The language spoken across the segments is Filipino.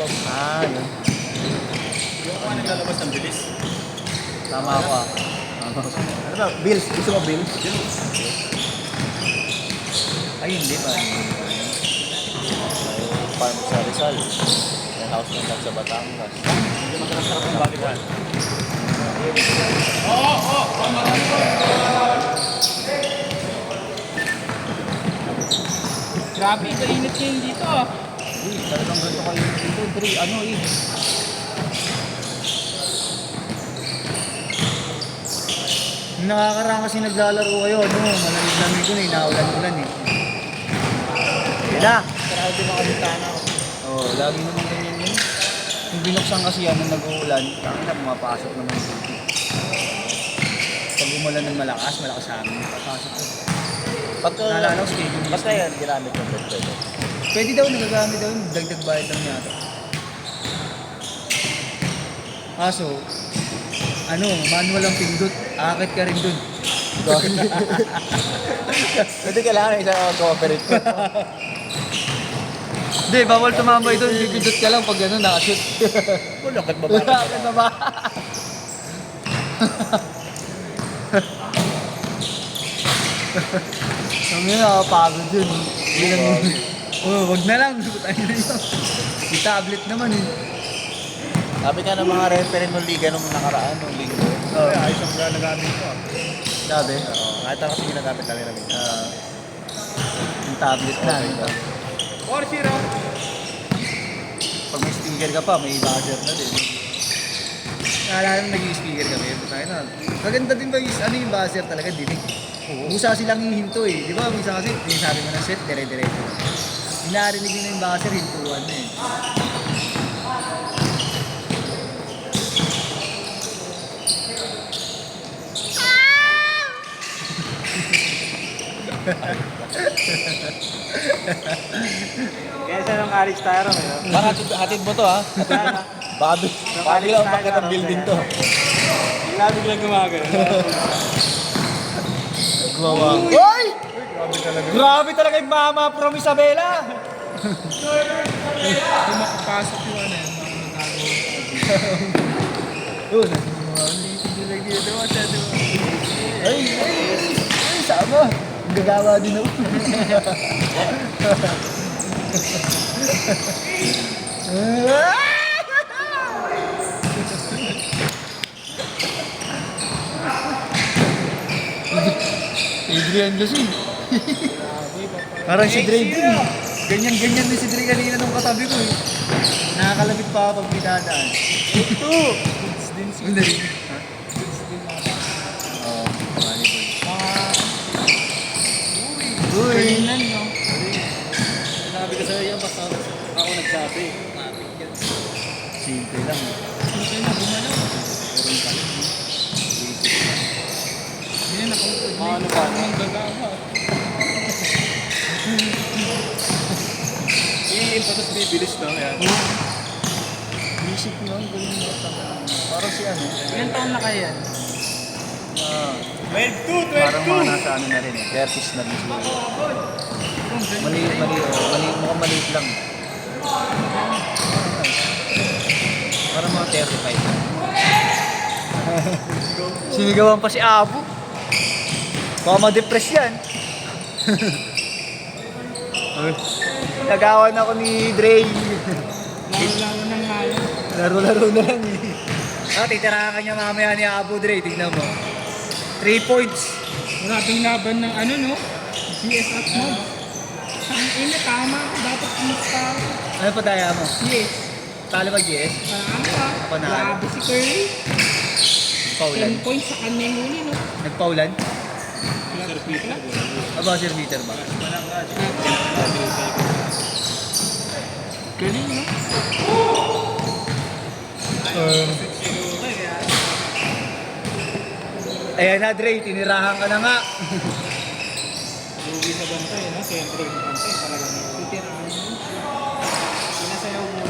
above. Ah, yun. Yung ako naglalabas ng bilis. Tama ako ah. Ano ba? Bills? Gusto mo bills? Ay, hindi ba? May farm sa Rizal. May house ng sa Batangas. Hindi masarap ng volleyball. Grabe, kainit ngayon dito ah. Talagang ganito kayo dito. Ano eh. Nakakaraan kasi naglalaro kayo, ano, malamig-lamig ko na, inaulan-ulan eh. Yan na! Sarado din mga bintana ko. Oo, lagi naman ganyan yun. Yung binuksan kasi yan nung nag-uulan, tangin na pumapasok naman yung tubig. Pag umulan ng malakas sa amin, papasok ko. Naalala ko, schedule Basta yan, ginamit yung bed pwede. Pwede daw, nagagamit daw, dagdag bayad lang yata. Kaso, ano, manual ang pindot, akit ka rin dun. Hindi kailangan isang cooperate ko. Hindi, bawal tumambay dun, pipindot ka lang pag gano'n, nakashoot. Lakad ba ba? Lakad na ba? Ang yun, nakapagod yun. Wag na lang, tayo na yun. Yung tablet naman eh. Sabi ka ng mga referee ng liga nung nakaraan, nung linggo. Oh. Ayos ang nagamit ko. Sabi? Oo, kahit ako kasi ginagamit kami namin. Yung tablet na. Or zero. Pag may speaker ka pa, may buzzer na din. Naalala mo naging speaker kami. Tayo na. Maganda din ba yung buzzer talaga, dinig. Busa silang hihinto eh. Di ba, minsan kasi, sinasabi mo ng set, dire-diretso. Hinarinig nyo na yung buzzer, hintuan na eh. Kaya siya nung Alex Tyron eh. Baka hatid mo to ha? Baka biglang umakit ang building to. Bigla biglang gumagano. Hoy! Grabe talaga yung mama from Isabela! Kung makapasok yung ano yun, mga nagawa. Yun, hindi lang dito. Ay, sama. Gagawa din ako. Adrian kasi. Parang si Dre din. Ganyan-ganyan din si Dre kanina nung katabi ko eh. Nakakalapit pa ako pag may dadaan. Ito! Hindi rin. Oo, volleyball. Uy! Kainan, no? Sinabi ko sa'yo yan, basta ako nagsabi. Simple lang. Hindi na gumalaw. Hindi na nakauntod na Ano yung ba? mga gagawa. Iin pa, tapos bibilis lang yan. Isip mo, ganyan mo. Parang si ano. Ilan taon na kaya yan? 12-2! Parang mga nasa ano na rin eh. 30s na rin siguro. Maliit, mukhang maliit lang. Parang mga 35 na. Sinigawan pa si Abu. Baka ma-depress yan. Nagawan ako ni Dre. Lalo-lalo na nga yan. Laro-laro na lang eh. Titirahan ka niya mamaya ni Abu Dre. Tignan mo. 3 points. Maraming laban ng ano, no? GS at mod. Ang ina, tama ako. Dapat kumusta ako. Ano pa daya mo? GS. Talo ba, GS? Parang pa. Panalo. Grabe si Curly. Paulan. 10 points sa kanya yung huli, no? Nagpaulan? Sir Peter. Aba, Sir Peter ba? Galing, no? Ayan na, Dre. Tinirahan ka na nga. Lugi sa bantay, no? Siyempre, yung bantay. Talagang titirahan mo. Pinasayaw mo.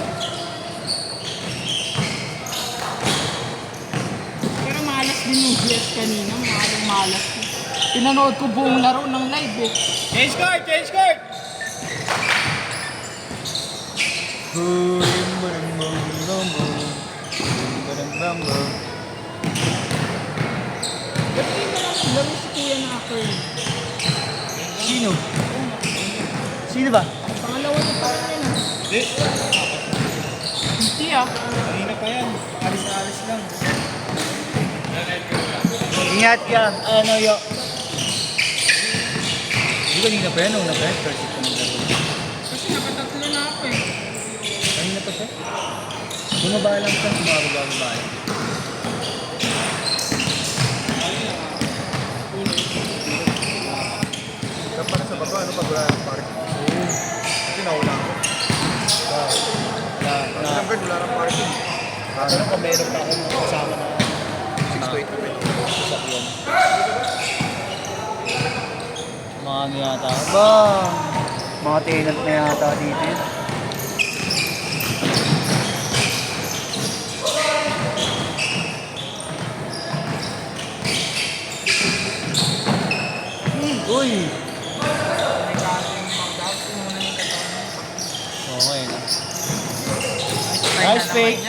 Pero malas din yung GS kanina. Malas. Pinanood ko buong laro ng live, eh. Change court! Change court! Huling mo ng jungle. Ba't hindi na lang laro si Kuya na Curly? Sino? Sino ba? Pangalawa na pa rin yan ah. Hindi. Hindi ah. Kanina pa yan. Alis na alis lang. Ingat ka. Ano yo? Hindi kanina pa yan. Una pa yan. First hit pa ng laro. Kasi nakatatlo na ako eh. Kanina pa siya? Bumaba lang siya. Bumaba. Ito pa na sa baba, ano pag wala ng park? Oo. Kasi nauna ako. Siyempre, wala ng parking. Pero kung meron pa akong kasama na 6 to 8 kami. sasakyan. Mga ano yata. Ba? Mga tenant na yata dito yun. Uy! Okay na. Nice fake!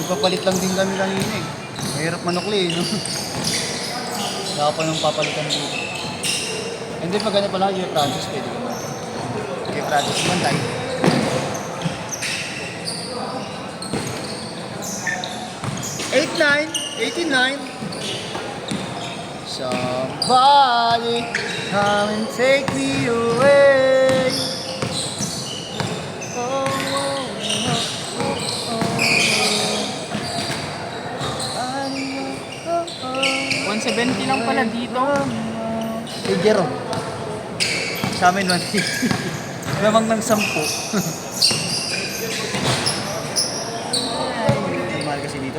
Nagpapalit lang din kami kanina eh. Mahirap manukli eh, no? Wala pa nang papalitan dito. Hindi pag ano pala, yung Francis pwede ko na. Yung Francis naman tayo. Somebody come and take me away. Oh, oh, oh, oh. 170 lang pala dito. Eh, Jerome. Sa amin, 150. Lamang ng 10. Mahal kasi dito.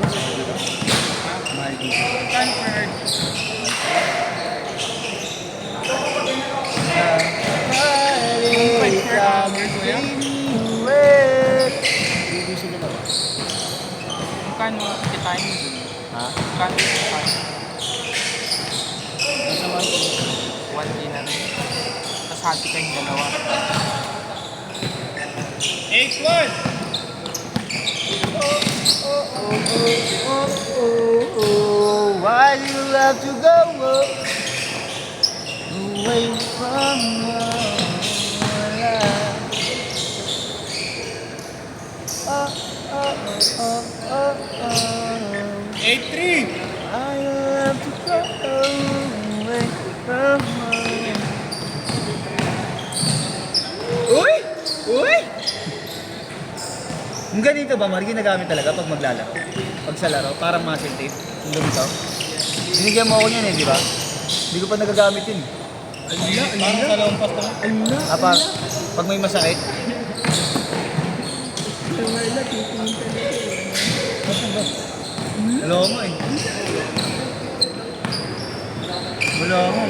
Mahal dito. Conquered. Kano kitain mo dun? Ha? Kano kitain? Nasa 1 dinar. Tapos hati kayong dalawa. 1. Why do you have to go away from your life? Oh, oh, oh, oh, oh. 8-3! I have to go away from my Uy! Uy! Yung ganito ba, Mark, ginagamit talaga pag maglalaro? Pag sa laro, parang muscle tape. Yung ganito. Binigyan mo ako niyan eh, di ba? Hindi ko pa nagagamit yun. Parang sa lampas naman. Apa, pag may masakit. Wala mo eh. Wala mo.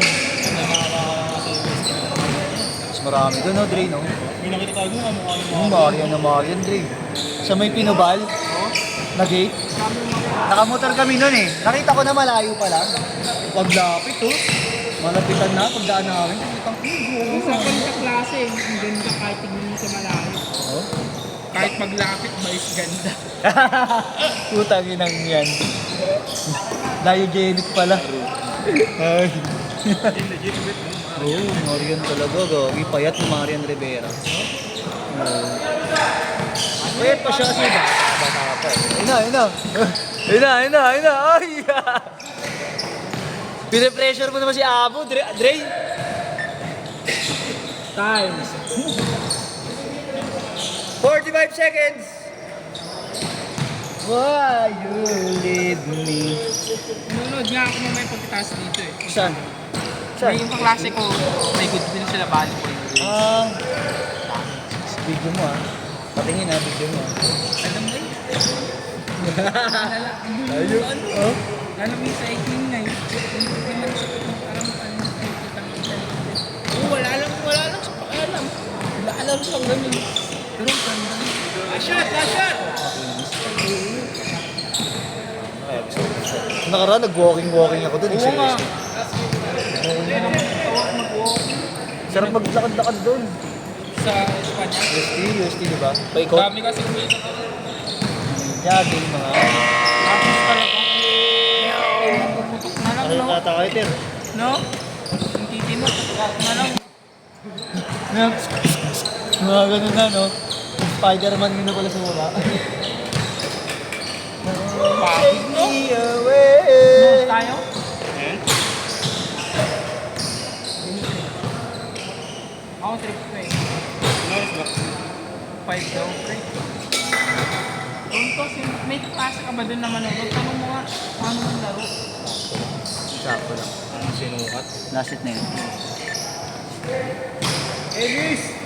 Mas marami doon, no, Dre, no? May nakita tayo mo, mukha yung Yung Marian na Marian, Dre. Sa may pinobal, na gate. Nakamotor kami noon eh. Nakita ko na malayo pa lang. Paglapit, oh. Malapitan na, pagdaan namin. Usapan sa klase, ang ganda kahit tignan mo sa malayo. Oh? Kahit maglapit ba is ganda. Putang inang yan. Diogenic pala. Ay. Oo, Marian talaga. Gagi payat ni Marian Rivera. Payat pa siya kasi bata pa. Ina. Ay! Pine-pressure mo naman si Abo, Dre. Times. 45 seconds! Why you leave me? Nanonood nga ako mamaya pagkataas dito eh. Saan? May yung kaklase ko, may good din sila volleyball. Video mo Patingin video mo Alam mo yun? Ayun. Oh? Alam mo yung sa iking na yun. Hindi naman sa parang wala lang sa pakialam. Wala alam sa ganun. Pero ang ganda. Shot! Nakaraan, nag-walking ako dun. Oo nga. Sarap maglakad-lakad dun. Sa Espanya. UST, di ba? Paikot. Dami kasi umiikot ako. Jogging, mga. Tapos talaga. Puputok na lang, no? Tatakay, Ter. No? Yung titi mo, puputok na lang. Mga ganun na, no? Spider-Man yun na pala sa mula. Pagod, no? away. No, tayo? Ako, trip ko eh. 5 daw, pre. Tontos, may klase ka ba dun na manonood? Tanong mo nga, paano man laro? Sakto lang. Sinukat. Last hit na yun. Ellis!